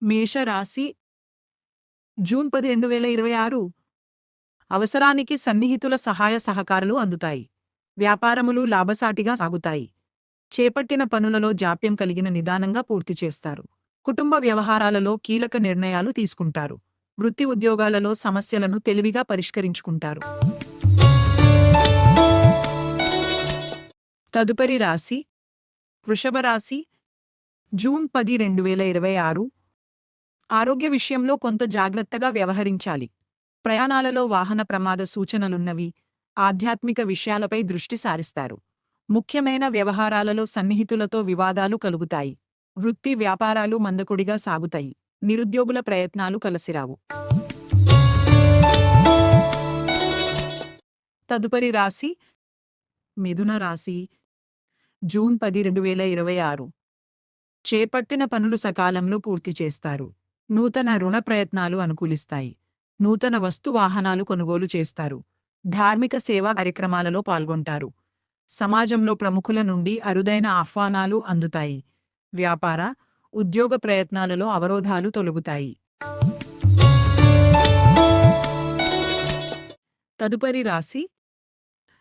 మేషరాశి జూన్ 10, 2026 అవసరానికి సన్నిహితుల సహాయ సహకారాలు అందుతాయి. వ్యాపారములు లాభసాటిగా సాగుతాయి. చేపట్టిన పనులలో జాప్యం కలిగిన నిదానంగా పూర్తి చేస్తారు. కుటుంబ వ్యవహారాలలో కీలక నిర్ణయాలు తీసుకుంటారు. వృత్తి ఉద్యోగాలలో సమస్యలను తెలివిగా పరిష్కరించుకుంటారు. తదుపరి రాశి వృషభ రాశి జూన్ 10, 2026 ఆరోగ్య విషయంలో కొంత జాగ్రత్తగా వ్యవహరించాలి. ప్రయాణాలలో వాహన ప్రమాద సూచనలున్నవి. ఆధ్యాత్మిక విషయాలపై దృష్టి సారిస్తారు. ముఖ్యమైన వ్యవహారాలలో సన్నిహితులతో వివాదాలు కలుగుతాయి. వృత్తి వ్యాపారాలు మందకొడిగా సాగుతాయి. నిరుద్యోగుల ప్రయత్నాలు కలసిరావు. తదుపరి రాశి మిథున రాశి జూన్ 10, 2026 చేపట్టిన పనులు సకాలంలో పూర్తి చేస్తారు. నూతన రుణ ప్రయత్నాలు అనుకూలిస్తాయి. నూతన వస్తు వాహనాలు కొనుగోలు చేస్తారు. ధార్మిక సేవా కార్యక్రమాలలో పాల్గొంటారు. సమాజంలో ప్రముఖుల నుండి అరుదైన ఆహ్వానాలు అందుతాయి. వ్యాపార, ఉద్యోగ ప్రయత్నాలలో అవరోధాలు తొలగుతాయి. తదుపరి రాశి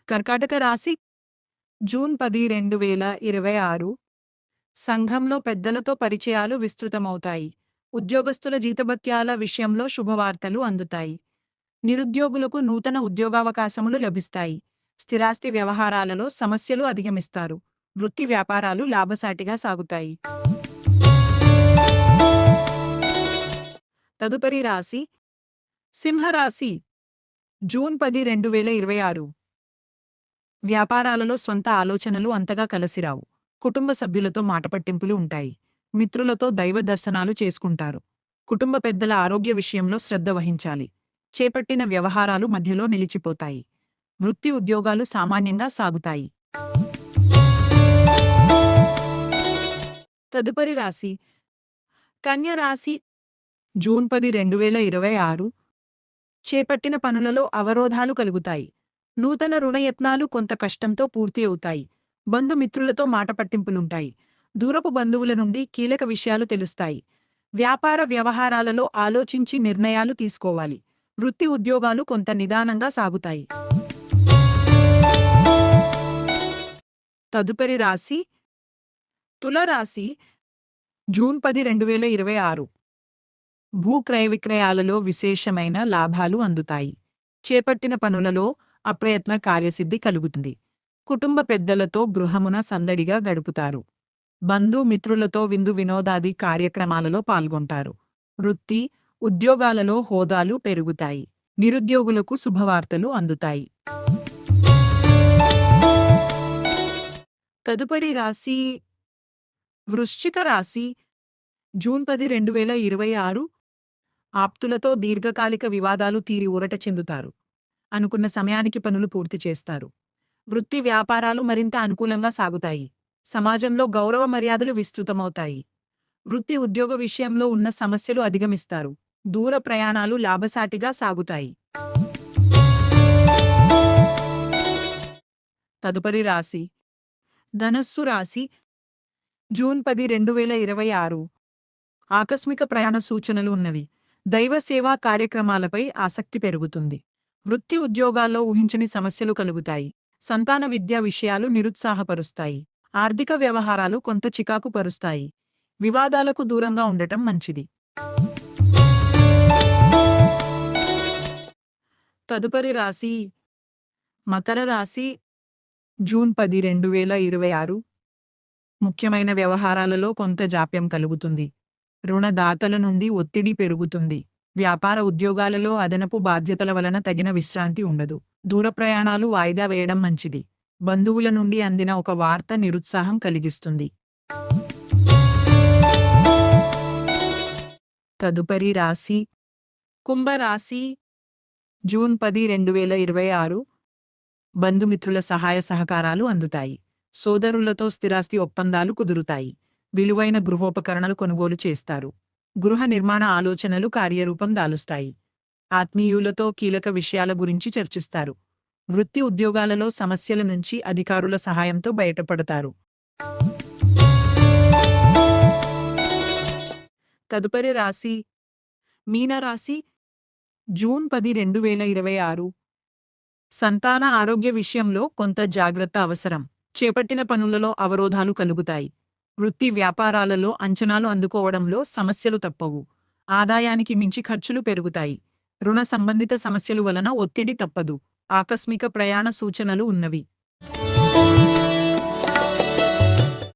కర్కాటక రాశి జూన్ 10, 2026 సంఘంలో పెద్దలతో పరిచయాలు విస్తృతమవుతాయి. ఉద్యోగస్తుల జీతభత్యాల విషయంలో శుభవార్తలు అందుతాయి. నిరుద్యోగులకు నూతన ఉద్యోగావకాశములు లభిస్తాయి. స్థిరాస్తి వ్యవహారాలలో సమస్యలు అధిగమిస్తారు. వృత్తి వ్యాపారాలు లాభసాటిగా సాగుతాయి. తదుపరి రాశి సింహరాశి జూన్ 10, 2026 వ్యాపారాలలో స్వంత ఆలోచనలు అంతగా కలసిరావు. కుటుంబ సభ్యులతో మాటపట్టింపులు ఉంటాయి. మిత్రులతో దైవ దర్శనాలు చేసుకుంటారు. కుటుంబ పెద్దల ఆరోగ్య విషయంలో శ్రద్ధ వహించాలి. చేపట్టిన వ్యవహారాలు మధ్యలో నిలిచిపోతాయి. వృత్తి ఉద్యోగాలు సామాన్యంగా సాగుతాయి. తదుపరి రాశి కన్య రాశి జూన్ 10, 2026 చేపట్టిన పనులలో అవరోధాలు కలుగుతాయి. నూతన రుణయత్నాలు కొంత కష్టంతో పూర్తి అవుతాయి. బంధుమిత్రులతో మాటపట్టింపులుంటాయి. దూరపు బంధువుల నుండి కీలక విషయాలు తెలుస్తాయి. వ్యాపార వ్యవహారాలలో ఆలోచించి నిర్ణయాలు తీసుకోవాలి. వృత్తి ఉద్యోగాలు కొంత నిదానంగా సాగుతాయి. తదుపరి రాశి తులారాశి జూన్ 10, 2026 భూ క్రయ విక్రయాలలో విశేషమైన లాభాలు అందుతాయి. చేపట్టిన పనులలో అప్రయత్న కార్యసిద్ధి కలుగుతుంది. కుటుంబ పెద్దలతో గృహమున సందడిగా గడుపుతారు. బంధుమిత్రులతో విందు వినోదాది కార్యక్రమాలలో పాల్గొంటారు. వృత్తి ఉద్యోగాలలో హోదాలు పెరుగుతాయి. నిరుద్యోగులకు శుభవార్తలు అందుతాయి. తదుపరి రాశి వృశ్చిక రాశి జూన్ 10, 2026 ఆప్తులతో దీర్ఘకాలిక వివాదాలు తీరి ఊరట చెందుతారు. అనుకున్న సమయానికి పనులు పూర్తి చేస్తారు. వృత్తి వ్యాపారాలు మరింత అనుకూలంగా సాగుతాయి. సమాజంలో గౌరవ మర్యాదలు విస్తృతమవుతాయి. వృత్తి ఉద్యోగ విషయంలో ఉన్న సమస్యలు అధిగమిస్తారు. దూర ప్రయాణాలు లాభసాటిగా సాగుతాయి. తదుపరి రాశి ధనస్సు రాశి జూన్ 10, 2026 ఆకస్మిక ప్రయాణ సూచనలు ఉన్నవి. దైవ సేవా కార్యక్రమాలపై ఆసక్తి పెరుగుతుంది. వృత్తి ఉద్యోగాల్లో ఊహించని సమస్యలు కలుగుతాయి. సంతాన విద్యా విషయాలు నిరుత్సాహపరుస్తాయి. ఆర్థిక వ్యవహారాలు కొంత చికాకు పరుస్తాయి. వివాదాలకు దూరంగా ఉండటం మంచిది. తదుపరి రాశి మకర రాశి జూన్ 10, 2026 ముఖ్యమైన వ్యవహారాలలో కొంత జాప్యం కలుగుతుంది. రుణదాతల నుండి ఒత్తిడి పెరుగుతుంది. వ్యాపార ఉద్యోగాలలో అదనపు బాధ్యతల వలన తగిన విశ్రాంతి ఉండదు. దూర ప్రయాణాలు వాయిదా వేయడం మంచిది. బంధువుల నుండి అందిన ఒక వార్త నిరుత్సాహం కలిగిస్తుంది. తదుపరి రాశి కుంభరాశి జూన్ 10, 2026 బంధుమిత్రుల సహాయ సహకారాలు అందుతాయి. సోదరులతో స్థిరాస్తి ఒప్పందాలు కుదురుతాయి. విలువైన గృహోపకరణలు కొనుగోలు చేస్తారు. గృహ నిర్మాణ ఆలోచనలు కార్యరూపం దాలుస్తాయి. ఆత్మీయులతో కీలక విషయాల గురించి చర్చిస్తారు. వృత్తి ఉద్యోగాలలో సమస్యల నుంచి అధికారుల సహాయంతో బయటపడతారు. తదుపరి రాశి మీనరాశి. జూన్ 10, 2026. సంతాన ఆరోగ్య విషయంలో కొంత జాగ్రత్త అవసరం. చేపట్టిన పనులలో అవరోధాలు కలుగుతాయి. వృత్తి వ్యాపారాలలో అంచనాలు అందుకోవడంలో సమస్యలు తప్పవు. ఆదాయానికి మించి ఖర్చులు పెరుగుతాయి. రుణ సంబంధిత సమస్యలు వలన ఒత్తిడి తప్పదు. ఆకస్మిక ప్రయాణ సూచనలు ఉన్నవి.